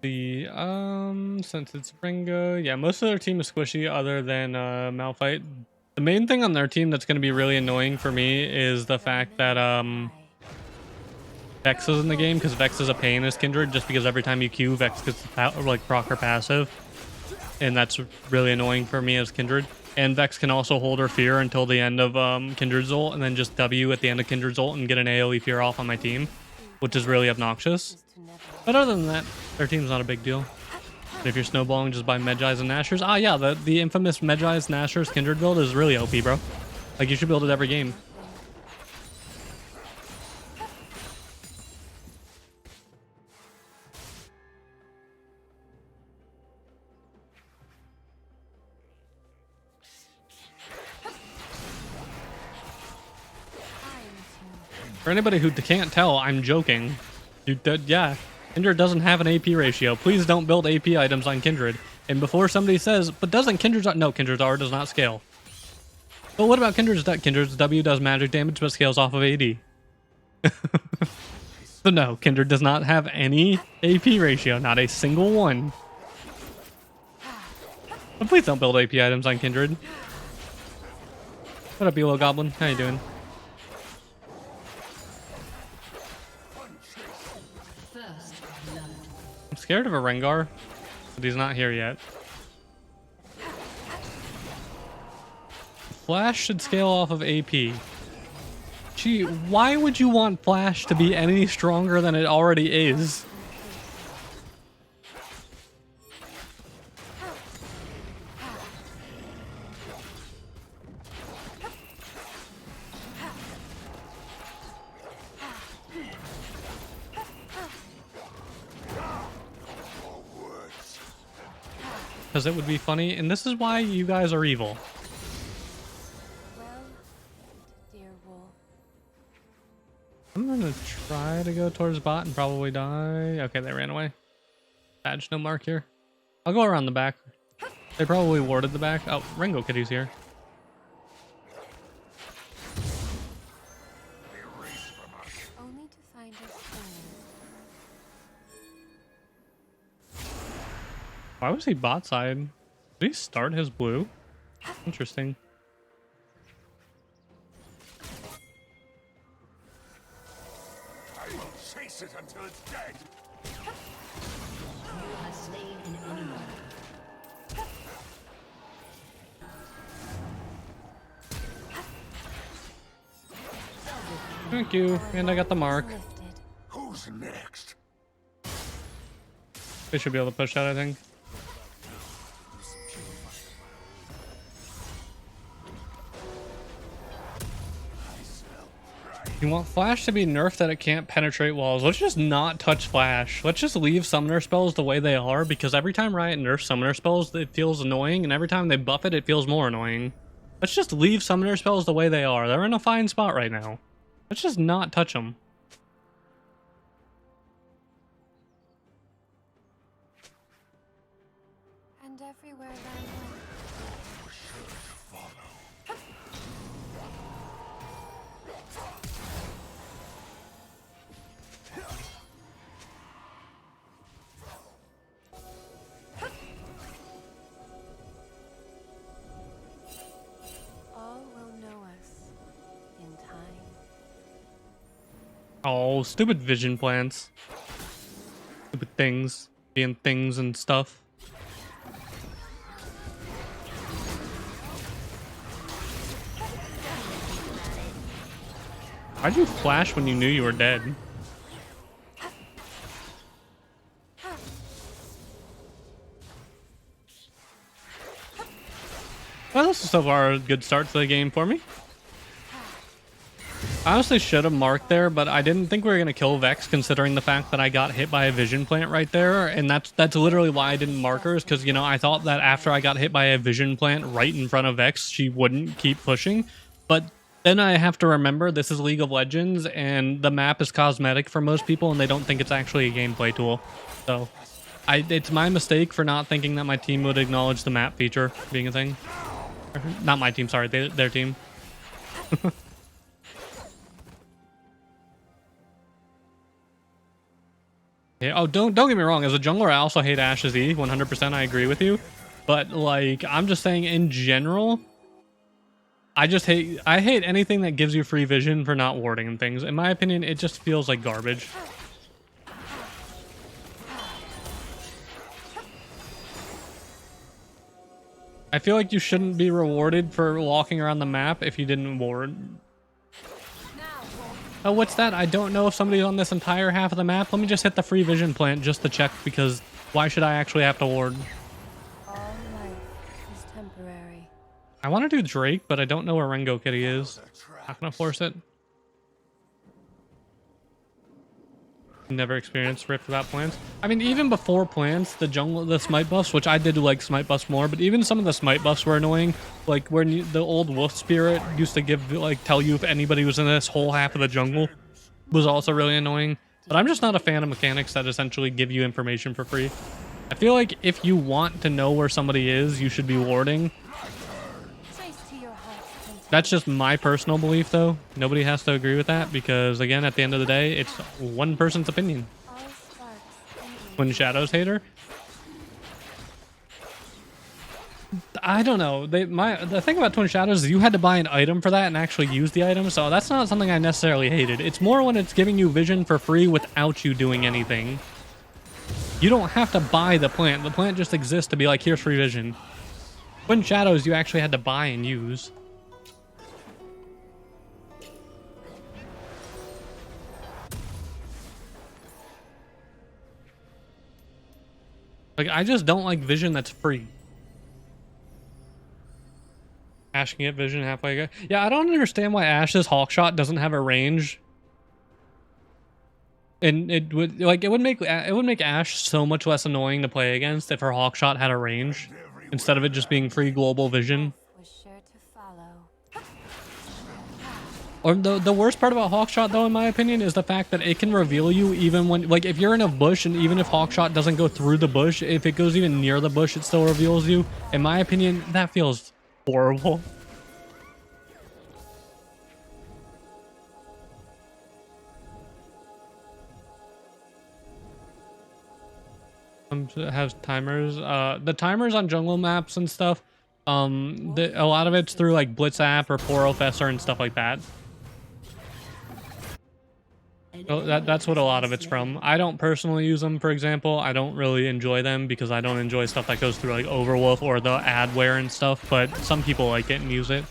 see. Since it's Ringo, yeah, most of their team is squishy other than Malphite. The main thing on their team that's going to be really annoying for me is the fact that Vex is in the game, because Vex is a pain as Kindred, just because every time you Q, Vex gets like proc her passive, and that's really annoying for me as Kindred. And Vex can also hold her fear until the end of Kindred's ult, and then just W at the end of Kindred's ult and get an AoE fear off on my team, which is really obnoxious. But other than that, their team's not a big deal. And if you're snowballing just by Medjais and Nashers, yeah, the infamous Medjais Nashers Kindred build is really OP, bro. Like, you should build it every game. For anybody who can't tell, I'm joking. Yeah, Kindred doesn't have an AP ratio. Please don't build AP items on Kindred. And before somebody says, but doesn't Kindred's... No, Kindred's R does not scale. But what about Kindred's W? Kindred's W does magic damage, but scales off of AD. So no, Kindred does not have any AP ratio. Not a single one. But please don't build AP items on Kindred. What up, Elo Goblin? How you doing? I'm scared of a Rengar, but he's not here yet. Flash should scale off of AP. Gee, why would you want Flash to be any stronger than it already is? Because it would be funny, and this is why you guys are evil. I'm gonna try to go towards bot and probably die. Okay, they ran away. Badge no mark here. I'll go around the back. They probably warded the back. Oh, Ringo Kitty's here. Only to find us. Why was he bot side? Did he start his blue? Interesting. I will chase it until it's dead. You have slain an enemy. Thank you, and I got the mark. Who's next? They should be able to push that, I think. You want Flash to be nerfed that it can't penetrate walls. Let's just not touch Flash. Let's just leave summoner spells the way they are, because every time Riot nerfs summoner spells, it feels annoying, and every time they buff it, it feels more annoying. Let's just leave summoner spells the way they are. They're in a fine spot right now. Let's just not touch them. And everywhere I went. For sure to follow. All will know us in time. Oh, stupid vision plants. Stupid things. Being things and stuff. Why'd you flash when you knew you were dead? Well, this is so far a good start to the game for me. I honestly should have marked there, but I didn't think we were going to kill Vex considering the fact that I got hit by a vision plant right there. And that's literally why I didn't mark her, is because, you know, I thought that after I got hit by a vision plant right in front of Vex, she wouldn't keep pushing. But then I have to remember this is League of Legends and the map is cosmetic for most people and they don't think it's actually a gameplay tool. So it's my mistake for not thinking that my team would acknowledge the map feature being a thing. Not my team, sorry, their team. Yeah, oh, don't get me wrong. As a jungler, I also hate Ashe's E. 100%, I agree with you. But like, I'm just saying in general, I hate anything that gives you free vision for not warding and things. In my opinion, it just feels like garbage. I feel like you shouldn't be rewarded for walking around the map if you didn't ward. Oh, what's that? I don't know if somebody's on this entire half of the map. Let me just hit the free vision plant just to check, because why should I actually have to ward? All life is temporary. I want to do Drake, but I don't know where Rengo Kitty is. Not gonna force it. Never experienced Rift without plants. I mean, even before plants, the smite buffs, which I did like smite buffs more, but even some of the smite buffs were annoying. Like when the old wolf spirit used to give, like, tell you if anybody was in this whole half of the jungle, was also really annoying. But I'm just not a fan of mechanics that essentially give you information for free. I feel like if you want to know where somebody is, you should be warding. Trace to your heart's content. That's just my personal belief, though. Nobody has to agree with that, because again, at the end of the day, it's one person's opinion. All sparks ending. Twin Shadows hater? I don't know. The thing about Twin Shadows is you had to buy an item for that and actually use the item, so that's not something I necessarily hated. It's more when it's giving you vision for free without you doing anything. You don't have to buy the plant. The plant just exists to be like, here's free vision. Twin Shadows you actually had to buy and use. Like, I just don't like vision that's free. Ash can get vision halfway. Yeah, I don't understand why Ash's Hawkshot doesn't have a range. And it would make Ash so much less annoying to play against if her Hawkshot had a range instead of it just being free global vision. Was sure to follow. Or the worst part about Hawkshot, though, in my opinion, is the fact that it can reveal you even when, like, if you're in a bush, and even if Hawkshot doesn't go through the bush, if it goes even near the bush, it still reveals you. In my opinion, that feels horrible. Has timers. The timers on jungle maps and stuff. A lot of it's through like Blitz app or Porofessor and stuff like that. Oh, that's what a lot of it's from. I don't personally use them, for example. I don't really enjoy them because I don't enjoy stuff that goes through like Overwolf or the adware and stuff, but some people like it and use it.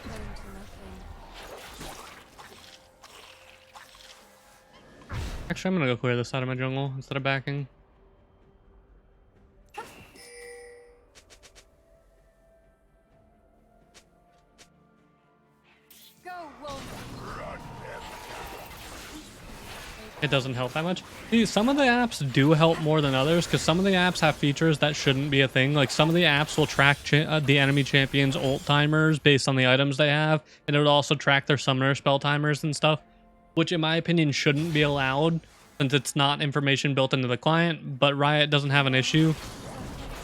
Return to nothing. Actually, I'm gonna go clear this side of my jungle instead of backing. Go, wolf. It doesn't help that much. See, some of the apps do help more than others because some of the apps have features that shouldn't be a thing. Like some of the apps will track the enemy champion's ult timers based on the items they have, and it would also track their summoner spell timers and stuff, which in my opinion shouldn't be allowed since it's not information built into the client. But Riot doesn't have an issue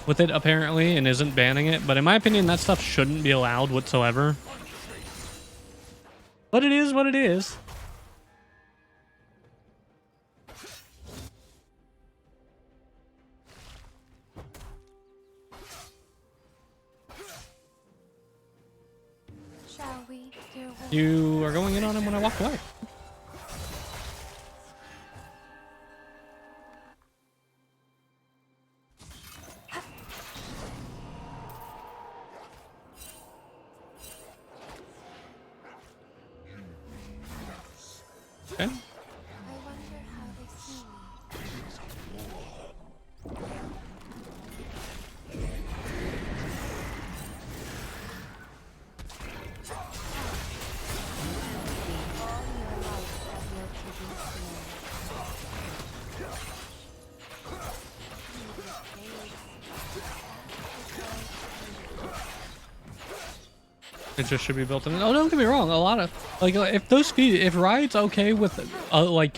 with it apparently and isn't banning it. But in my opinion, that stuff shouldn't be allowed whatsoever. But it is what it is. Shall we, dear wolf? You are going in on him when I walk away. Okay. I wonder how they see me. All your life has no kidney stone. It just should be built in. Oh, don't get me wrong. A lot of like if Riot's okay with like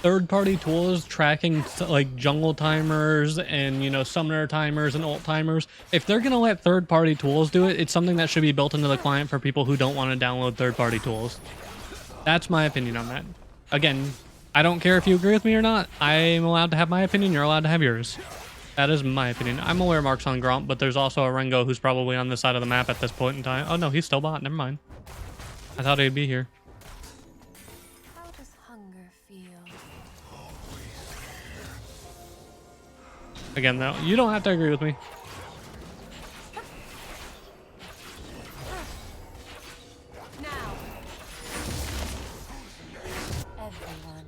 third-party tools tracking like jungle timers and summoner timers and ult timers, if they're gonna let third-party tools do it, it's something that should be built into the client for people who don't want to download third-party tools. That's my opinion on that. Again, I don't care if you agree with me or not. I'm allowed to have my opinion. You're allowed to have yours. That is my opinion. I'm aware Mark's on Gromp, but there's also a Rengo who's probably on this side of the map at this point in time. Oh no, he's still bot. Never mind. I thought he'd be here. How does hunger feel? Again, though, you don't have to agree with me. Everyone.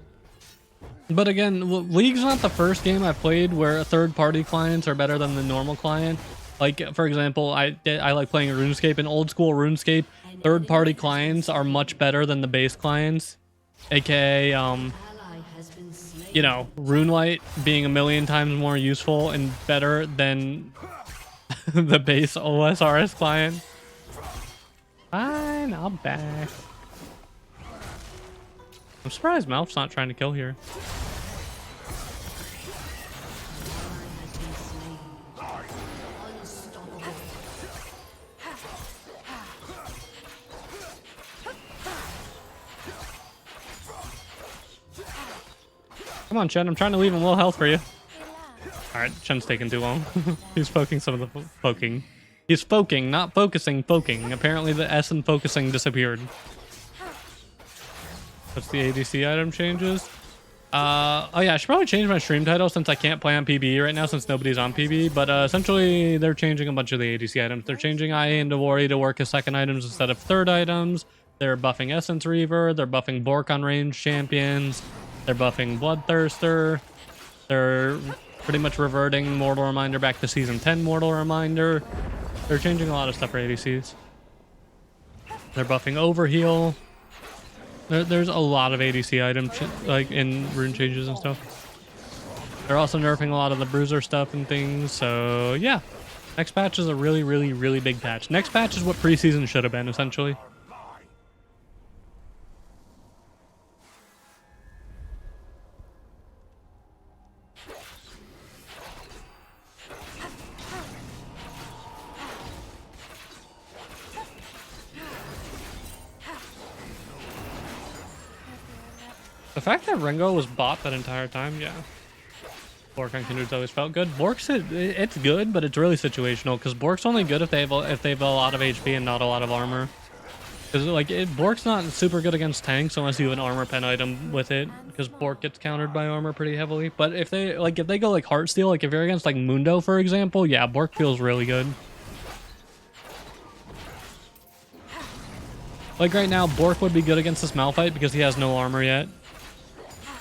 But again, League's not the first game I've played where third-party clients are better than the normal client. Like, for example, I like playing RuneScape. In old school RuneScape, third-party clients are much better than the base clients. AKA, RuneLite being a million times more useful and better than the base OSRS client. Fine, I'll back. I'm surprised Malph's not trying to kill here. Come on, Chen. I'm trying to leave him low health for you. Alright, Chen's taking too long. He's poking some of the poking. He's poking, not focusing, poking. Apparently the S in focusing disappeared. What's the ADC item changes? Oh yeah, I should probably change my stream title since I can't play on PBE right now since nobody's on PBE. But essentially, they're changing a bunch of the ADC items. They're changing IA and Devori to work as second items instead of third items. They're buffing Essence Reaver. They're buffing Bork on ranged champions. They're buffing Bloodthirster. They're pretty much reverting Mortal Reminder back to Season 10 Mortal Reminder. They're changing a lot of stuff for ADCs. They're buffing Overheal. There's a lot of ADC items like in rune changes and stuff. They're also nerfing a lot of the bruiser stuff and things. So yeah, next patch is a really, really, really big patch. Next patch is what preseason should have been, essentially. The fact that Rengo was bot that entire time, yeah. Bork on Kindred's always felt good. Bork's it's good, but it's really situational because Bork's only good if they have a lot of HP and not a lot of armor. Because like Bork's not super good against tanks unless you have an armor pen item with it, because Bork gets countered by armor pretty heavily. But if they go like Heartsteel, like if you're against like Mundo for example, yeah, Bork feels really good. Like right now, Bork would be good against this Malphite because he has no armor yet.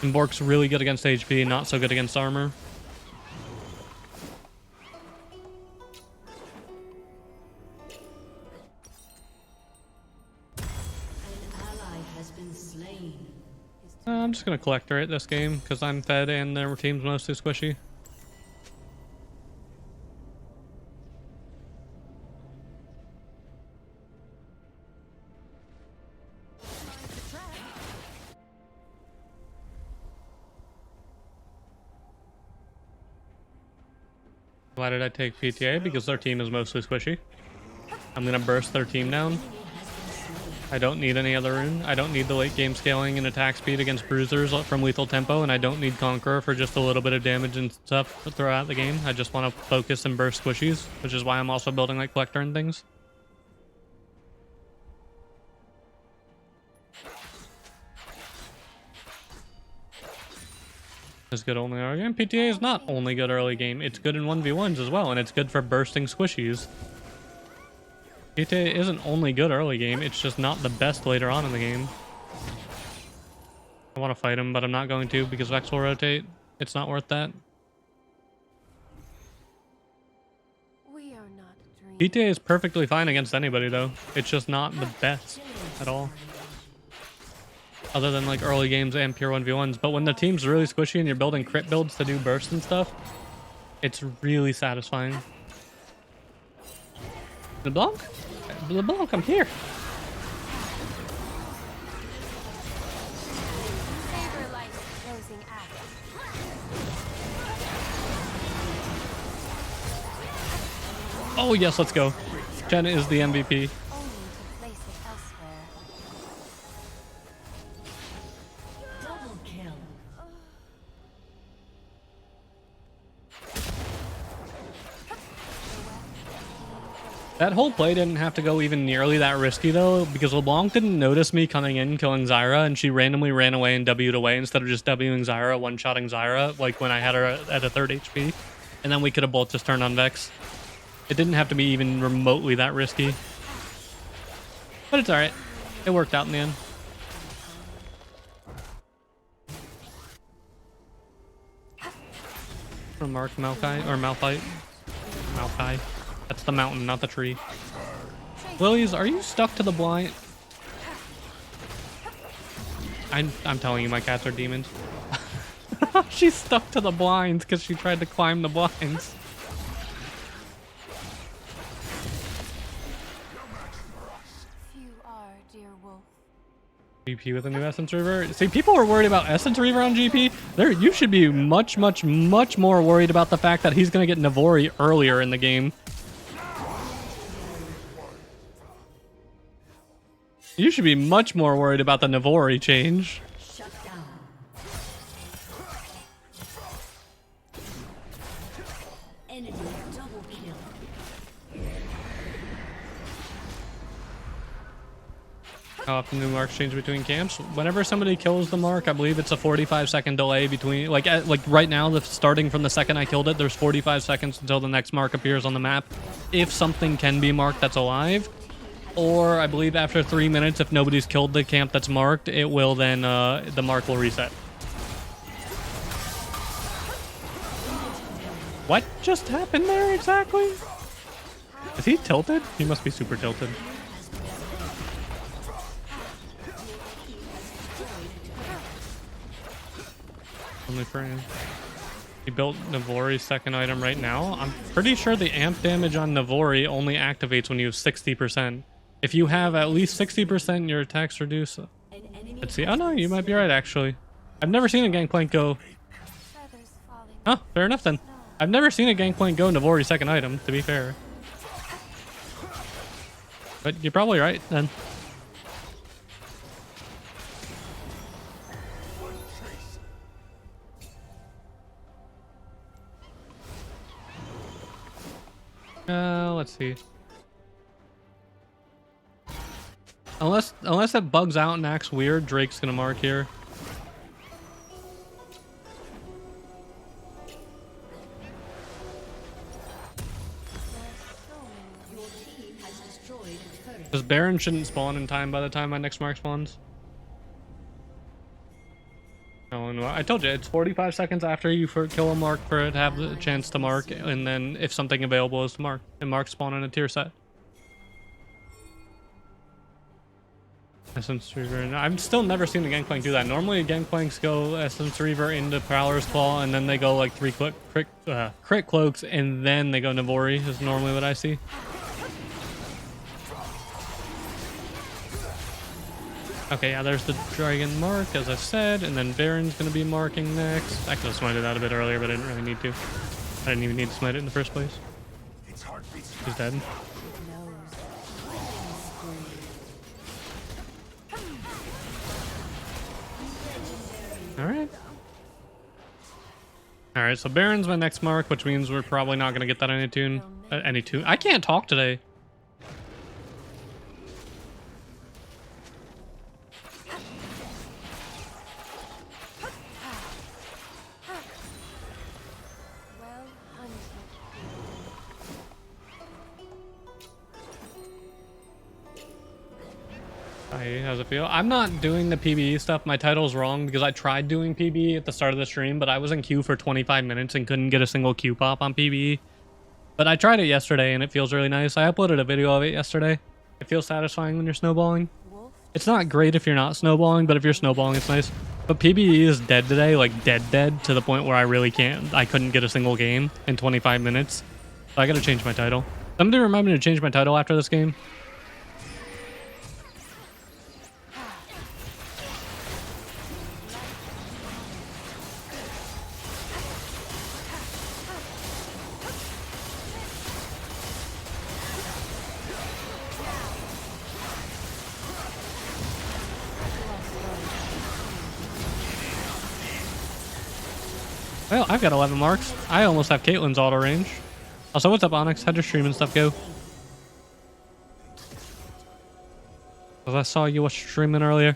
And Bork's really good against HP, not so good against armor. I'm just gonna collector it this game because I'm fed and their team's mostly squishy. Why did I take PTA? Because their team is mostly squishy. I'm gonna burst their team down. I don't need any other rune. I don't need the late game scaling and attack speed against bruisers from lethal tempo, and I don't need Conqueror for just a little bit of damage and stuff throughout the game. I just want to focus and burst squishies, which is why I'm also building like Collector and things. Is good only early game. PTA is not only good early game. It's good in 1v1s as well, and it's good for bursting squishies. PTA isn't only good early game, it's just not the best later on in the game. I want to fight him, but I'm not going to because Vex will rotate. It's not worth that. We are not dreaming. PTA is perfectly fine against anybody though. It's just not the best at all. Other than like early games and pure 1v1s. But when the team's really squishy and you're building crit builds to do bursts and stuff, it's really satisfying. The block? LeBlanc, come here. Favor life's closing act. Oh yes, let's go. Jen is the MVP. Only to place it elsewhere. Double kill. That whole play didn't have to go even nearly that risky though, because LeBlanc didn't notice me coming in killing Zyra, and she randomly ran away and W'd away instead of just Wing Zyra, one-shotting Zyra, like when I had her at a 3rd HP. And then we could have both just turned on Vex. It didn't have to be even remotely that risky. But it's alright. It worked out in the end. Or Mark Malphite, or Malphite. Malphite. That's the mountain, not the tree. Lilies, are you stuck to the blind? I'm telling you, my cats are demons. She's stuck to the blinds because she tried to climb the blinds. Few are, dear wolf. GP with a new Essence Reaver. See, people are worried about Essence Reaver on GP. You should be much more worried about the fact that he's going to get Navori earlier in the game. You should be much more worried about the Navori change. Shut down. Enemy double kill. How often do marks change between camps? Whenever somebody kills the mark, I believe it's a 45-second delay between, like right now, starting from the second I killed it, there's 45 seconds until the next mark appears on the map. If something can be marked that's alive, or I believe after 3 minutes, if nobody's killed the camp that's marked, it will then, the mark will reset. What just happened there exactly? Is he tilted? He must be super tilted. Only for him. He built Navori's second item right now. I'm pretty sure the amp damage on Navori only activates when you have 60%. If you have at least 60%, your attacks reduce. Let's see. Oh no, you might be right actually. I've never seen a Gangplank go. Feathers falling. Oh, fair enough then. I've never seen a Gangplank go Navori's second item, to be fair. But you're probably right then. Let's see. Unless it bugs out and acts weird, Drake's gonna mark here. Your team has destroyed a turret. Because Baron shouldn't spawn in time by the time my next mark spawns. Oh, no, I told you, it's 45 seconds after you kill a mark for it to have the chance to mark, and then if something available is to mark, and marks spawn in a tier set. Essence Reaver, and I've still never seen a Gangplank do that. Normally Gangplanks go Essence Reaver into Prowler's Claw, and then they go like 3 crit cloaks, and then they go Navori, is normally what I see. Okay, yeah, there's the dragon mark, as I said, and then Baron's gonna be marking next. I could have smited that a bit earlier, but I didn't really need to. I didn't even need to smite it in the first place. He's dead. Alright. Alright, so Baron's my next mark, which means we're probably not gonna get that any tune. I can't talk today. Well hunted. How's it feel? I'm not doing the PBE stuff. My title's wrong because I tried doing PBE at the start of the stream, but I was in queue for 25 minutes and couldn't get a single queue pop on PBE. But I tried it yesterday and it feels really nice. I uploaded a video of it yesterday. It feels satisfying when you're snowballing. Wolf. It's not great if you're not snowballing, but if you're snowballing, it's nice. But PBE is dead today, like dead, to the point where I couldn't get a single game in 25 minutes. So I gotta change my title. Somebody remind me to change my title after this game. Well, I've got 11 marks. I almost have Caitlyn's auto range. Also, what's up, Onyx? How'd your stream and stuff go? Because I saw you were streaming earlier.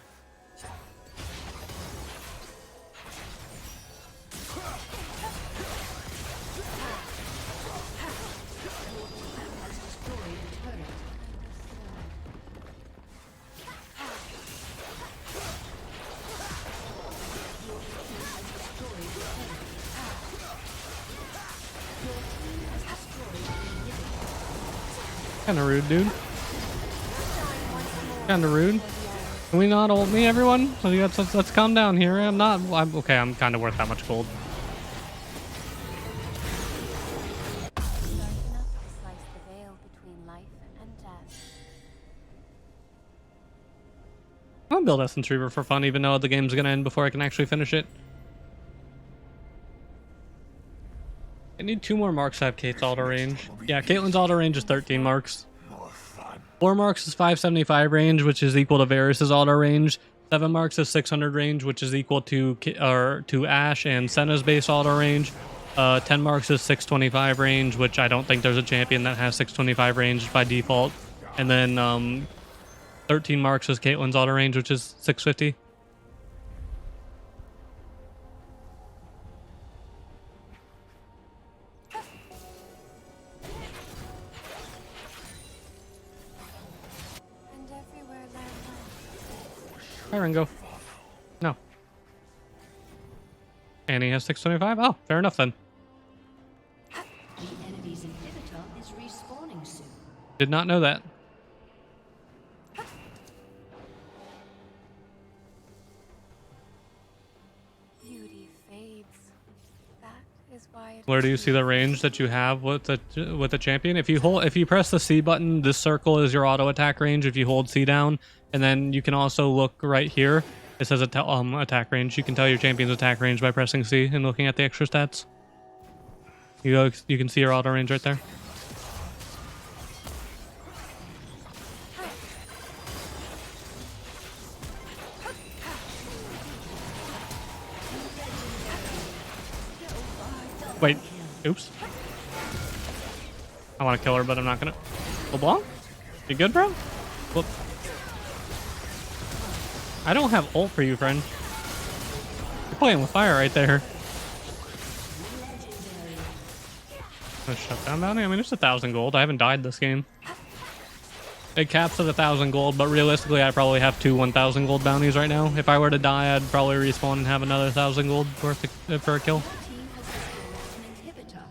Kinda rude, dude. Kinda rude. Can we not ult me, everyone? Let's calm down here. I'm okay, I'm kinda worth that much gold. Dark enough to slice the veil between life and death. I'll build Essence Reaver for fun, even though the game's gonna end before I can actually finish it. I need 2 more marks to have Kate's auto range. Yeah, Caitlyn's auto range is 13 marks. 4 marks is 575 range, which is equal to Varus's auto range. 7 marks is 600 range, which is equal to Ashe and Senna's base auto range. 10 marks is 625 range, which I don't think there's a champion that has 625 range by default. And then 13 marks is Caitlyn's auto range, which is 650. And everywhere land Hi, Ringo. No. And he has 625? Oh, fair enough then. The enemy's inhibitor is respawning soon. Did not know that. beauty fades. That is why it Where do you see the range that you have with the champion? If you press the C button, this circle is your auto attack range. If you hold C down, and then you can also look right here. It says attack range. You can tell your champion's attack range by pressing C and looking at the extra stats. You can see your auto range right there. Wait, oops. I want to kill her, but I'm not gonna. LeBlanc? You good, bro? Whoop. I don't have ult for you, friend. You're playing with fire right there. A shutdown bounty? I mean, it's 1,000 gold. I haven't died this game. It caps at 1,000 gold, but realistically, I probably have 2 1,000 gold bounties right now. If I were to die, I'd probably respawn and have another 1,000 gold worth for a kill. Team has destroyed an inhibitor.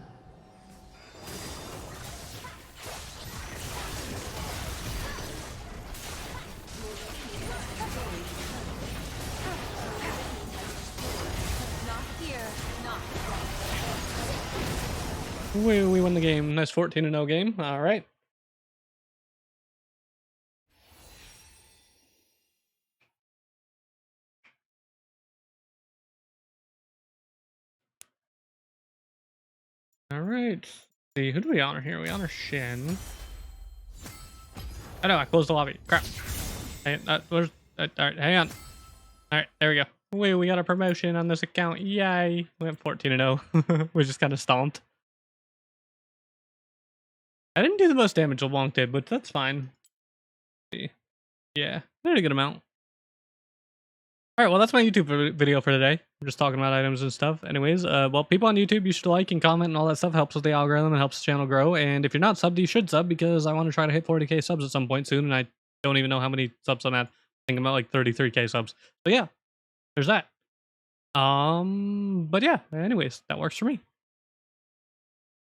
not here, not We won the game. Nice 14-0 game. All right. All right. Let's see, who do we honor here? We honor Shin. I know, I closed the lobby. Crap. Hey, all right, hang on. All right, there we go. We got a promotion on this account. Yay. We went 14-0. We just kind of stomped. I didn't do the most damage LeBlanc did, but that's fine. Let's see. Yeah, did a good amount. All right, well, that's my YouTube video for today. I'm just talking about items and stuff. Anyways, well, people on YouTube, you should like and comment and all that stuff. Helps with the algorithm and helps the channel grow. And if you're not subbed, you should sub because I want to try to hit 40k subs at some point soon. And I don't even know how many subs I'm at. I think I'm at like 33k subs. So yeah, there's that. But yeah, anyways, that works for me.